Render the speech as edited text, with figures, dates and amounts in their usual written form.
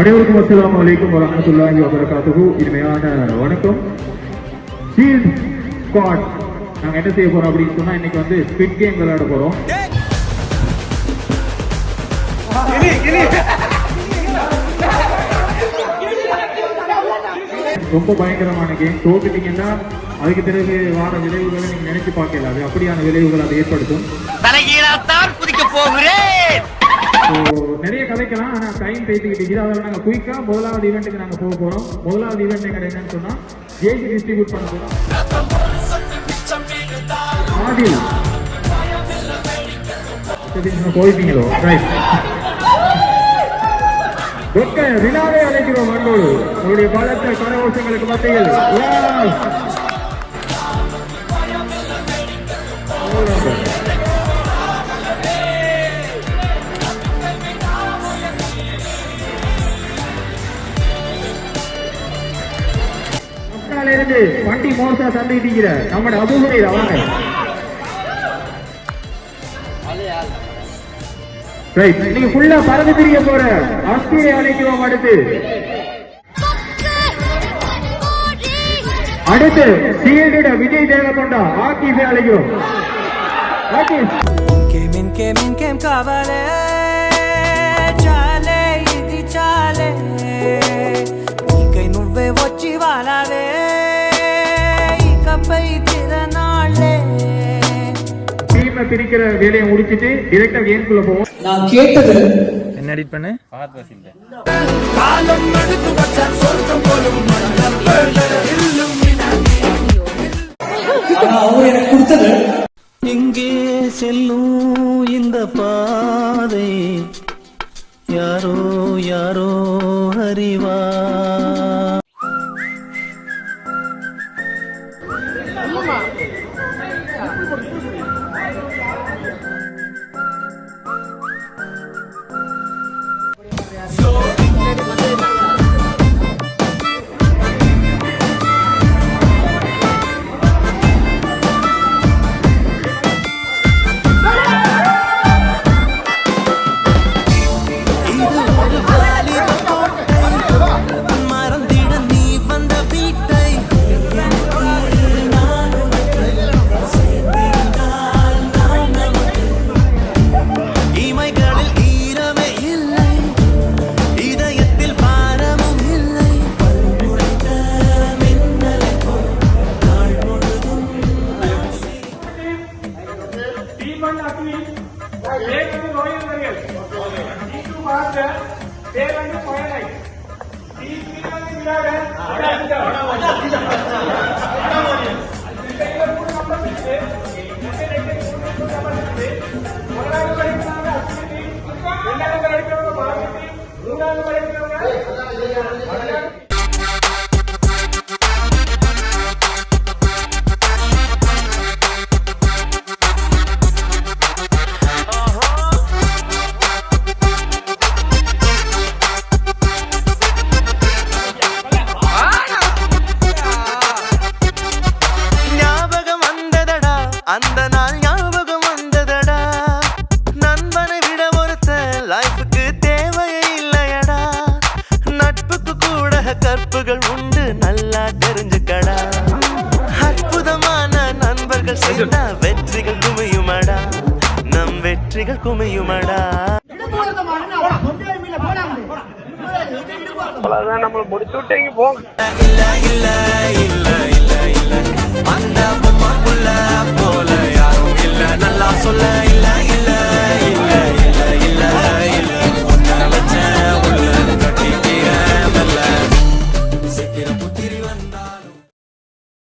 அனைவருக்கும் அஸ்ஸலாமு அலைக்கும் வரஹ்மத்துல்லாஹி வபரகாத்துஹு. இனிமையான வணக்கம். ஷீல்ட் ஸ்குவாட் நாங்கள் என்ன செய்ய போறோம் அப்படின்னு சொன்னா இன்னைக்கு வந்து ஸ்குவிட் கேம் விளையாட போறோம். ரொம்ப பயங்கரமான கேம். தோத்துட்டீங்கன்னா அதுக்கு பிறகு வார விளைவுகளை நீங்க நினைச்சு பார்க்கல, அது அப்படியான விளைவுகள் அதை ஏற்படுத்தும். நிறைய கதைக்கலாம், ஆனா டைம் பேசிக்கிட்டு அதாவது நாங்க குயிக்கா முதலாவது ஈவெண்ட்டுக்கு நாங்க போக போறோம். முதலாவது ஈவெண்ட் எங்க என்னன்னு சொன்னா ஜெயிச்சு டிஸ்ட்ரிபியூட் பண்ண போறோம். ஆதில் போயிட்டீங்களோ? ரைட். ஒக்க விழாவை அழைக்கிறோம் அன்போடு. உங்களுடைய பலத்த கரகோஷங்களுக்கு மத்தியில் இருந்து வண்டி மோசா சந்திக்கிற நம்மட அபுகுரை அவங்க நீங்க ஃபுல்லா பறந்து திரிய போற அஸ்தியை அழைக்கிறோம். அடுத்து சீல்ட விஜய் தேவகொண்டா ஆக்கிஸை அழைக்கிறோம். காவலே చాలే ఇది చాలే నీకై నువ్వే వచ్చి వాలావే ఇకపై తిరనాళ్ళే. டீமை பிரிக்கிற வேலையை முடிச்சிட்டு டைரக்டா கேம்க்குள்ள போவோம். நான் கேட்டது என்ன எடிட் பண்ணு பாத் வசில்ல காலம் எடுத்து வச்ச சொர்க்கம் போலும் ஆனா அவர் எனக்கு கொடுத்தது எங்கே செல்லும் இந்த பாதை யாரோ யாரோ அறிவா. அந்த நாள் ஞாபகம் வந்ததடா, நண்பனை விட ஒருத்த லைஃபுக்கு தேவையே இல்லையடா, நட்புக்கு கூட கற்புகள் உண்டு நல்லா தெரிஞ்சுக்கடா, அற்புதமான நண்பர்கள் சேர்ந்தா வெற்றிகள் குமியுமடா, நம் வெற்றிகள் குமியுமடா. நம்ம முடிச்சு விட்டீங்க போங்க. இல்ல இல்ல இல்ல